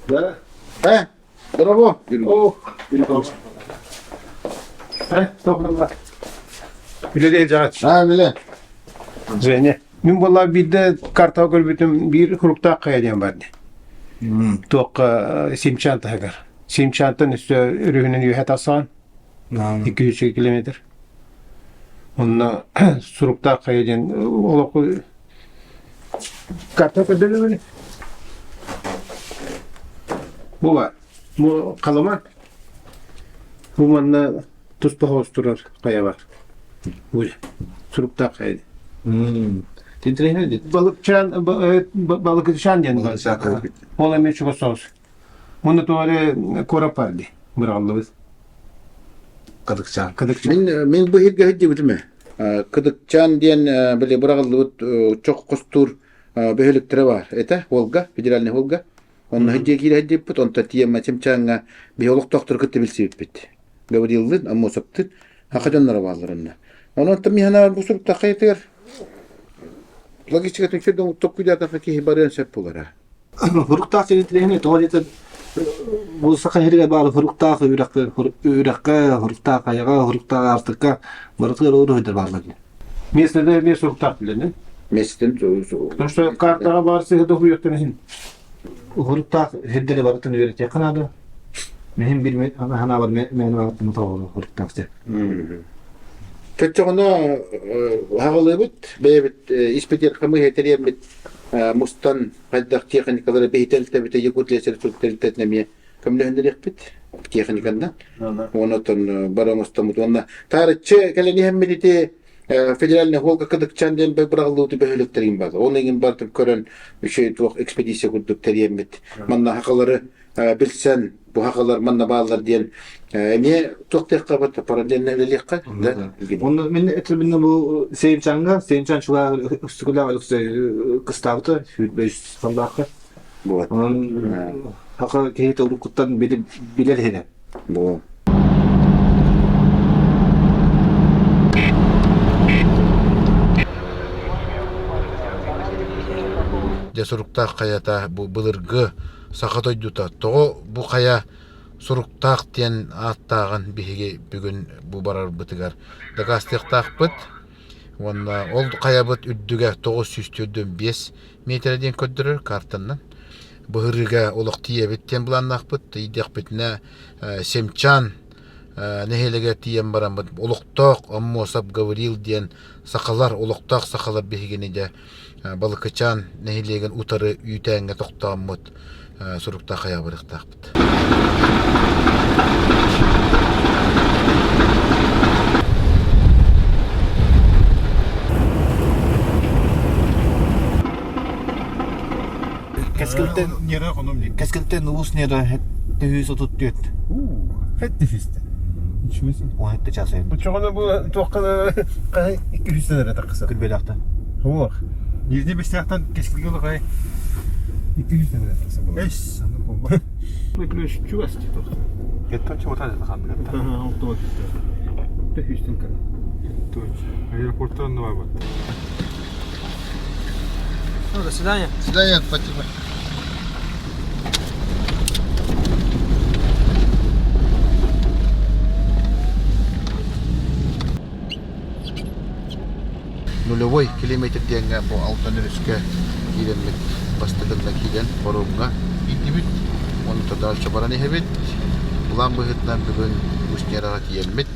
Да? Здорово. Доброго. Билет жаgat. Биле. Жене. Мен бала бидde карта көрбүтүм бир хурукта кайдан барды. Тоқ Семчанта хагар. Семчантын үстө үрүгүнүн үйөт асан. 200 километр. Онна сурукта кайдан олоку карта көрдүлү. Bu var. Bu kalaman. Bu manna tuz pahalı durur kaya var. Bu surupta kaydı. Tintre ne dedi? Balık çan diyen var. Ola meçhul sos. Bunu doğru korapardı. Mırallığız. Kadıkçan. Kadıkçan. Men bu hirge hiddi bitme. Kadıkçan diyen böyle bırakıldı çok kostur beheliktire var. Ete Volga, federalne Volga. Onun hediye hediye put on tatiye maçımçanga biyolog doktor kıttı bilsip bit. Gavriyildin amma saptın. Hakacanlara bağlarına. Onun tabi hana bu surup takayetler. Logistika tüksürdün tokkuyda da fakih barın sep olara. Hurukta senetlehine tuvalete bu sakın herige bağlı hurukta hurukta kayaga hurukta artıkka baratlar olur hıdır bağlı. Mesleğde bir surupta bilenin. Mesleğin Sonuçta kartağa varsa da huyuyorsun. Hurukta hiddeli baratını öğretiyor kanadı. Mühim bir hana var menvaatını tavulu hurukta işte. Kötçoğuna havalı bit, beyebit ispetiyer kamu heteriyem bit mustan kaddak teknikaları beytel tebite yekut leser sultel tetnemiye kamlehinde lekbit teknikandan. Onu ton baramustamut ona tarihçe kaleni hemmediti federalne Volga Kadıkçan diyen bırakıldı behölüklerin bazı. Onun için bartıp kören bir şey tuğuk ekspedisya kurduk teriyem bit. Manna hakaları bilsen bu hakalar manna bağlar diyen niye çok tekkabat paralelne öyleliğe Onu men etribinde bu Seyimcan şular üstükular kıstavdı. 500 fallakı. Bu. Onun haka kehit olukuttan bilir hele. Bu. Surukta kayata bu bılırgı sakatoy duta. Toğu bu kaya suruktaq diyen attağın bihigi bugün bu barar bıtıgar. Dagastiqtaq bıt. Onda ol kaya bıt üddüge 900-5 metreden köddürür kartından. Bıhırıga olaq tiye bitten bulanaq bıt. İdek bitine Semçan nehelege tiyen baran bıt. Oluqtaq ammo sap gavril diyen sakalar oluqtaq sakalar bihigini de balıkçan nehilegen utarı ütenge toqtamut surukta kaya bırıqtaq bıt. Keskelten uus nere hette hüs otut düet. Hette fiste. İçmesi. O hette çasayım. Bu çoğunu bu toqqa 200 lira takısa. Külbelakta. Hava. 25 liradan keşke yolu kay. 200 lira takısa bu. Eş sanırım olma. Bu plus çuvas çıtır. Getton çimota da kaldı. Otomatik. De Houston kan. Aeroporttan da var bak. До свидания. Свидания, спасибо. Нулевой километр дегенге bu altın riske girenmek bastığında giden forumga gidibit. Onu da çabaran ehbet. Ulan bu hitlan bugün müşteriye tiyenmet.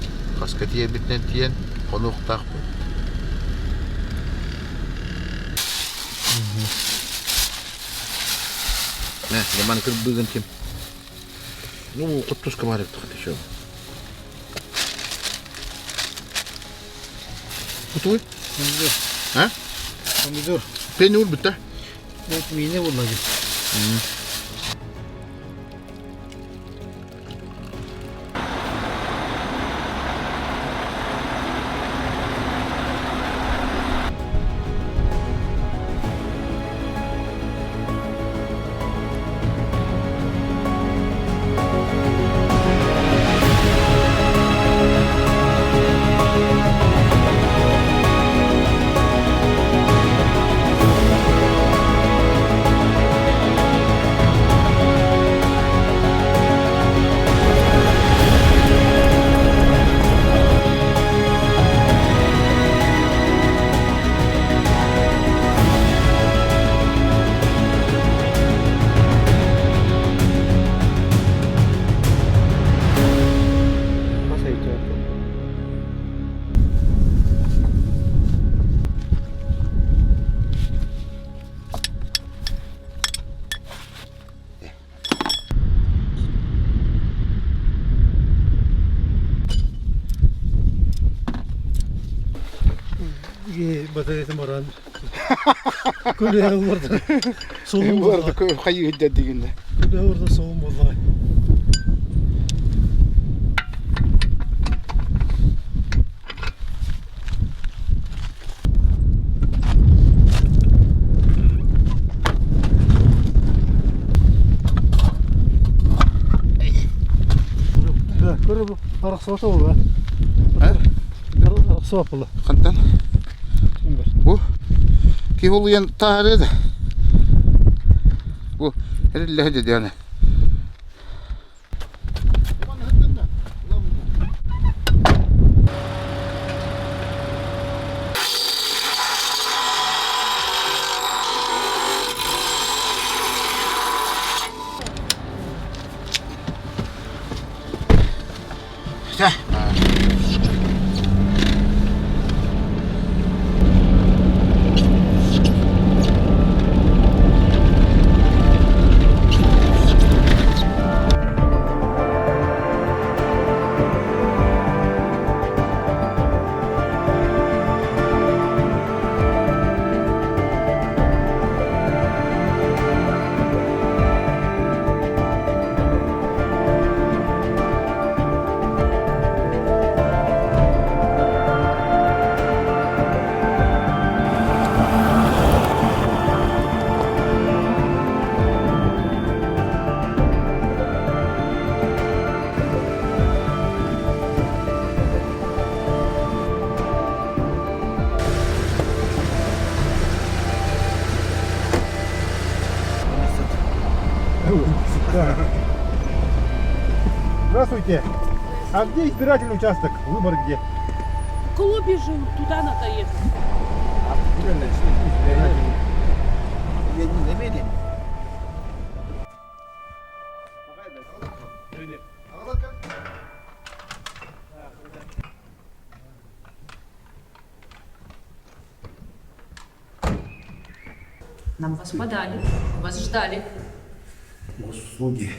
Kaska tiyenmetden tiyen konuk tak. Ne, zaman kır bugün kim? Nu, kutus kemarin tuh şu. Kutu? Ha? Помидор. Peynir bitti. Вот меня вот ноги. Ки батареясы баран. Күле урда. Солун Burada болла. hayır dediğinde. Күле урда солун болла. Да, көрө бу араксыта болду. Ha? Араксыта болду. Kantan. Bu ki oluyan tarihi de. Bu herhalde dedi yani. Здравствуйте. А где избирательный участок? Выбор где? В клубе живут, туда надо ехать. Я не намерен. Нам вас подали, вас ждали. Госуслуги.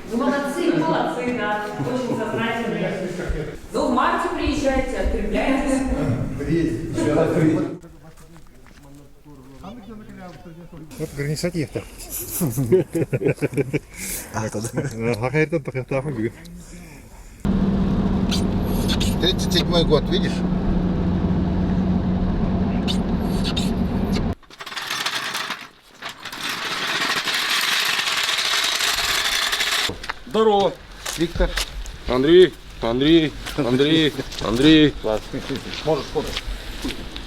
Вы молодцы, да. Очень сознательные. Ну, в марте приезжайте, открепляйтесь. Вот организатив-то. Хакайртан тахтахын бүгін. 37-й год, видишь? Здорово. Виктор. Андрей. Андрей. Можешь фото.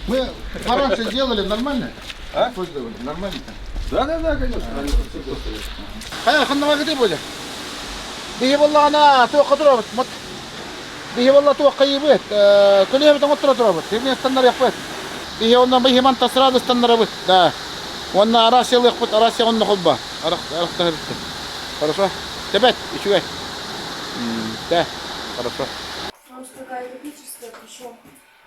Мы пораньше сделали нормально? А? Нормально. Да, конечно. Hayır, kanına gidip böyle. Diye vallahi ana tuğ durabıt. Diye vallahi tuğ kayıbıt. Kulüye bir otura durabıt. Şimdi standart yapıt. Diye ondan bir hemen tasarladı standart yapıt. Da. Ondan arasyalı yapıt, arasya onunla kubba. Arak tahırıttı. Хорошо? Тепет, ичугай. Да, хорошо. Просто такая эпическая, причем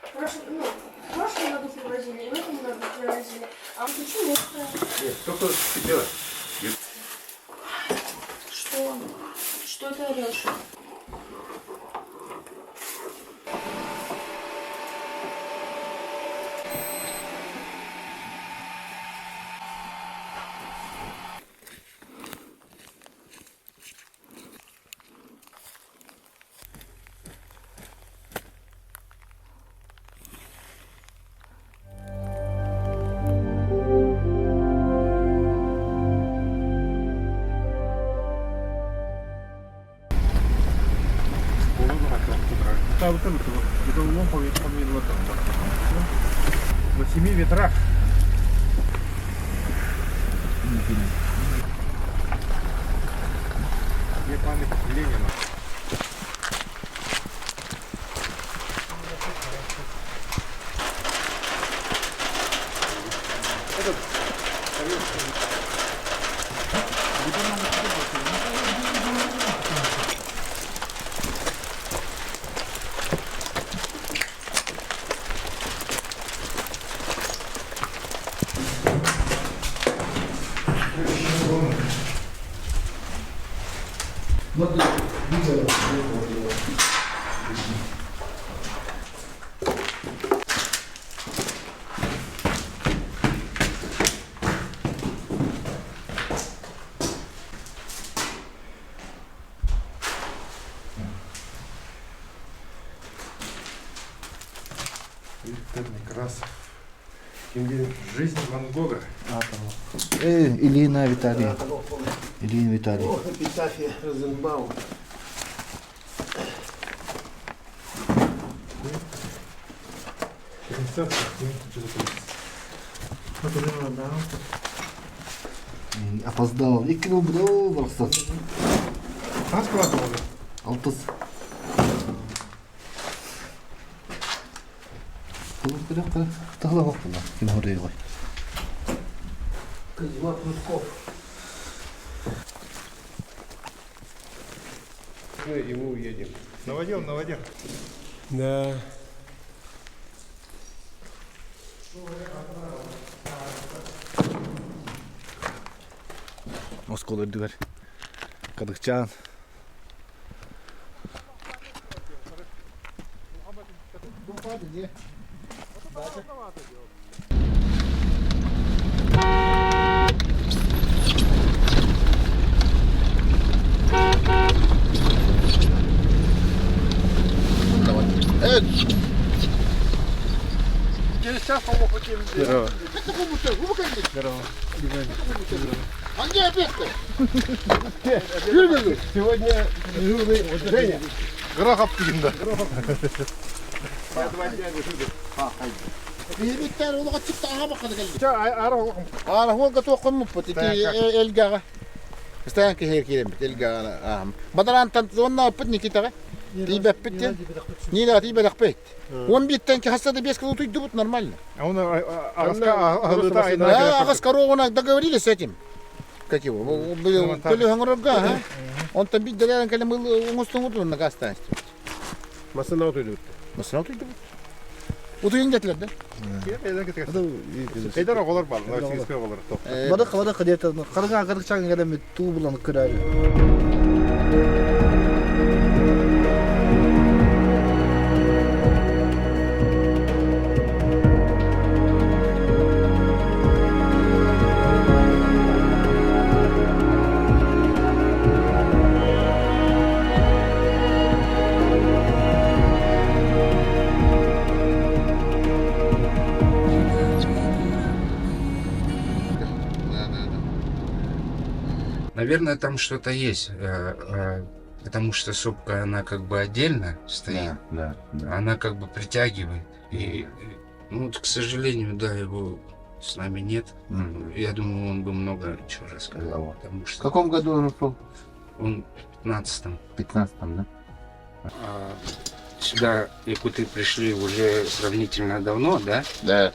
в прошлом году привозили, и в этом году привозили. А почему Что делать? Что? Что ты орешь? На 7 ветрах. Где память Ленина? Виктор Некрасов. Жизнь Ван Гога. Ильина Виталий. Ильина Виталий. Эпитафия Розенбаум. Опоздал. 2 жыл болды барса. Қанша класс болды? 60. Бұл керек тағла оқыла. Кім орай ғой. Козьма Прудков. И мы уедем. Наводил. Да. Москола дүгер. Кадыкчан. Evet. Здорово. Hangi yapıyorsun? Сегодня дежурный Женя. Грохов дегенде. Yemekler onu çıktı aha bakmadı geldi. Ара Ara hol gatı okun pati elgaga. İsteyen ki her kiremet elgaga aham. Badaran tant zonna pıt nikita. Тибе пыттен. Не да, тибе дақпет. 11-тен ки хасада 5 кило tuydu bu нормально. А он ағысқа Да, ағыс корована договорились с этим. Как его? Был хангрога, он там бить далее, когда мы он на гастанстве. Масына отойдут. Масына tuydu. Утуйын детилер да? Қайдар оғылар бар, Новосибирская оғылар. Бадық где-то қарыңа кадыкчан келем туу булан көрәлі. Наверное, там что-то есть, потому что сопка, она как бы отдельно стоит, Да. она как бы притягивает. И, ну, вот, к сожалению, да, его с нами нет. Я думаю, он бы много чего рассказал, потому В что каком году он ушел? он в 15-м. В 15-м, да? Сюда якуты пришли уже сравнительно давно, да? Да.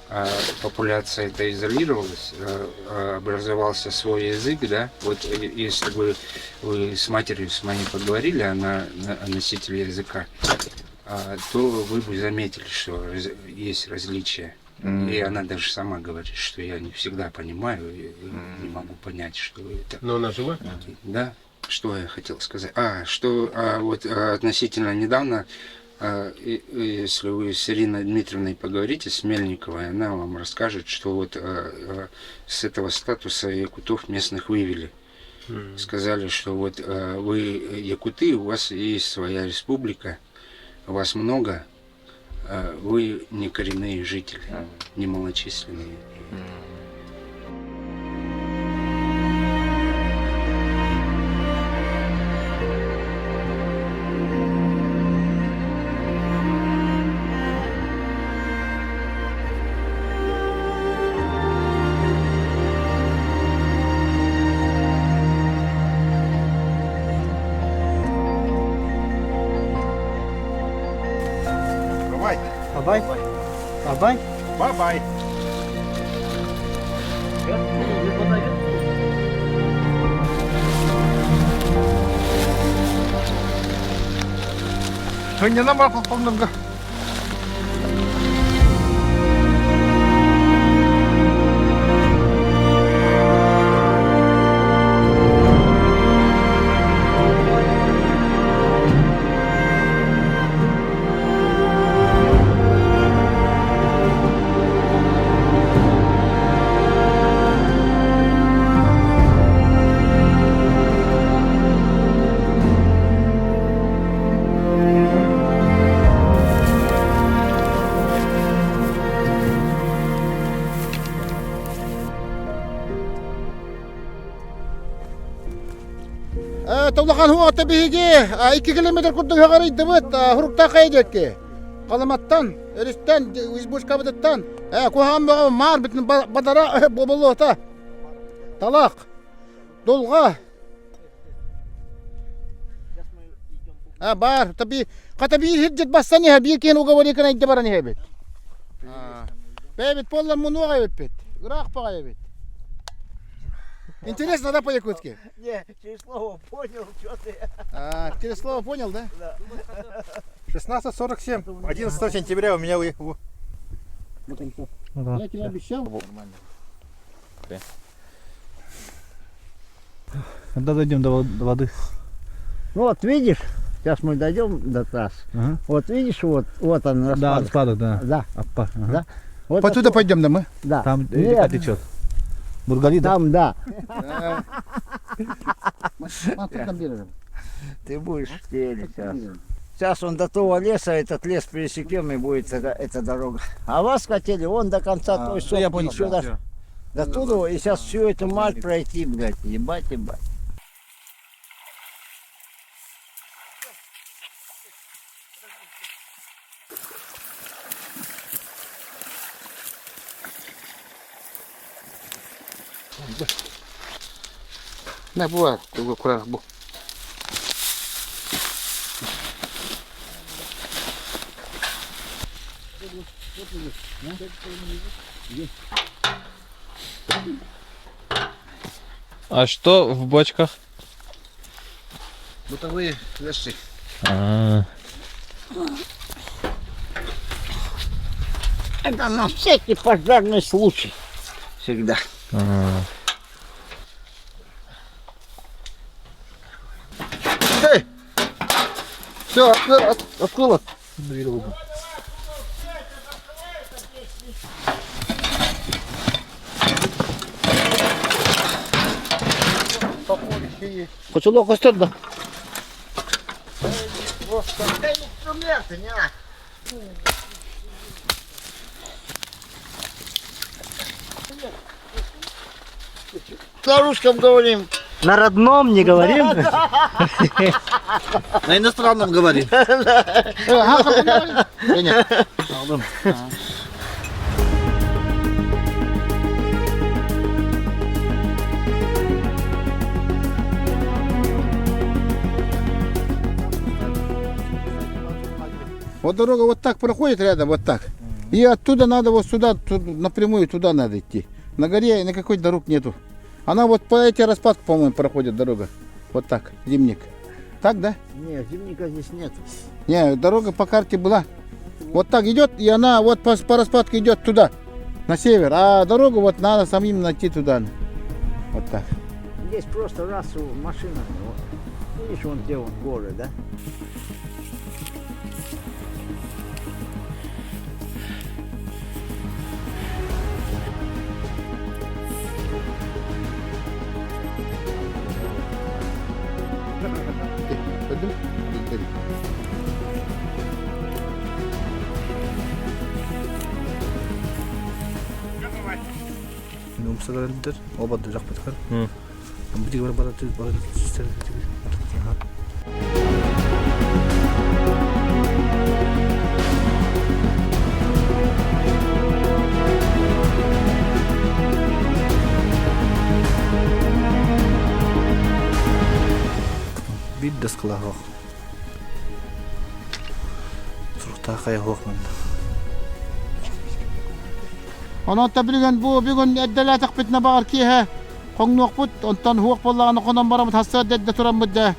Популяция это изолировалась, образовался свой язык, да? Вот если бы вы с матерью с моей поговорили, она носитель языка, то вы бы заметили, что есть различия. И она даже сама говорит, что я не всегда понимаю, не могу понять, что это. Но она жива? Да. Что я хотел сказать? Вот относительно недавно, если вы с Ириной Дмитриевной поговорите, с Мельниковой, она вам расскажет, что вот с этого статуса якутов местных вывели. Сказали, что вот вы якуты, у вас есть своя республика, вас много, вы не коренные жители, не малочисленные. Абай? Бай-бай. Хыннана бар қолымнан. Улахан хуата биһиги 2 километр курдуга гарайды бит хуруктаа кайдекке. Каламаттан, эристен, избушка битттан. Кухамга мар битин бадара боболота. Талак. Долга. Бар, таби катаби хиджет бассани хаби кен уговори кана идде барани хебет. Бебет поллар мунуга бебет. Грах пага бебет. Интересно, да, по якутски? Не, через слово понял, что ты. Через слово понял, да? 16:47. 11 сентября у меня Я тебе обещал. Когда дойдем до воды? Ну вот видишь, сейчас мы дойдем до трассы. Вот видишь, вот он распадок. Да, распадок, да. Да. Аппа. Да. Вот Потуда пойдем, да мы? Да. Там река Нет, течет. Бургали, да? там, да. Ты Ты будешь в теле сейчас. Сейчас он до того леса, этот лес пересекем, и будет эта дорога. А вас хотели вон до конца той сопки. я понял, еще да. до туда, и сейчас всю эту мать пройти, блядь, ебать. Не бывает, ты кураж бу. А что в бочках? Бытовые вещи. Это на всякий пожарный случай. Всегда. Все, открыла. Поцелуй костер, да? Инструменты, не? На русском говорим. На родном не говорим? На иностранном говорим. Вот дорога вот так проходит рядом, вот так. И оттуда надо вот сюда, напрямую туда надо идти. На горе никакой дорог нету. Она вот по эти распадку, по-моему, проходит дорога. Вот так, зимник. Так, да? Нет, зимника здесь нет. Не, дорога по карте была. Вот так идет, и она вот по распадку идет туда, на север. А дорогу вот надо самим найти туда. Вот так. Здесь просто раз машина. Вот. Видишь, вон где горы, да? Умсагаландыр, обады жақ біткен. Бітігі бар Бит дасқыла хоқ. Сұрықта қая хоқмын. Onu tabligen bu bugün eddele takbitne bağır kihe kongnuk bud ondan huq bollağını konan baramut hassa dedde turan budda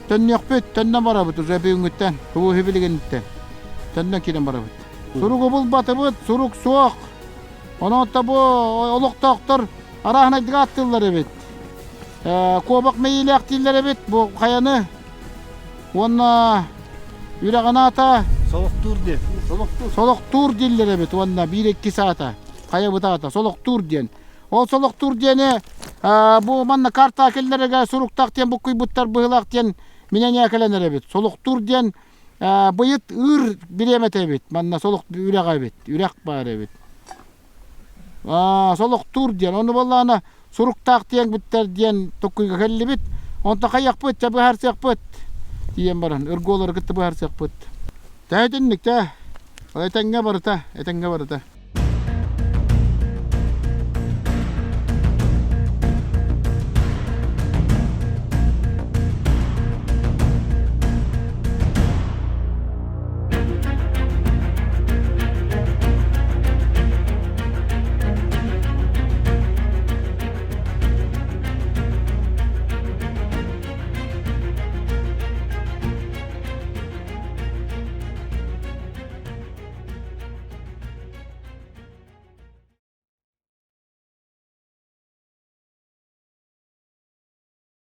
tönnek bud tönne barabut uza büyüngütten bu hibiligenden tönne kiden barabut surugu bul batı bud suruk soğuk onu da bu oluk doktor arahına diga attırlar evet kobak meyili aktiller evet bu kayanı onna yüreğine ata soluk tur diller evet onna 1-2 saata kaya butata soluk tur diyen. O soluk tur diyeni bu manna karta kellerege suruk taktiyen bu kuybuttar bıhılak diyen minen yakelenir evet. Soluk tur diyen bıyıt ır biremet evet. Manna soluk ürek evet. Ürek bağır evet. Soluk tur diyen. Onu vallahına suruk taktiyen buttar diyen tokkuyga kelli bit. Онта каяк пыт, та быһарсак пыт. Диен баран, өргөлөр гытты быһарсак пыт. Тәдинник та. Этеңге барыта, этеңге барыта.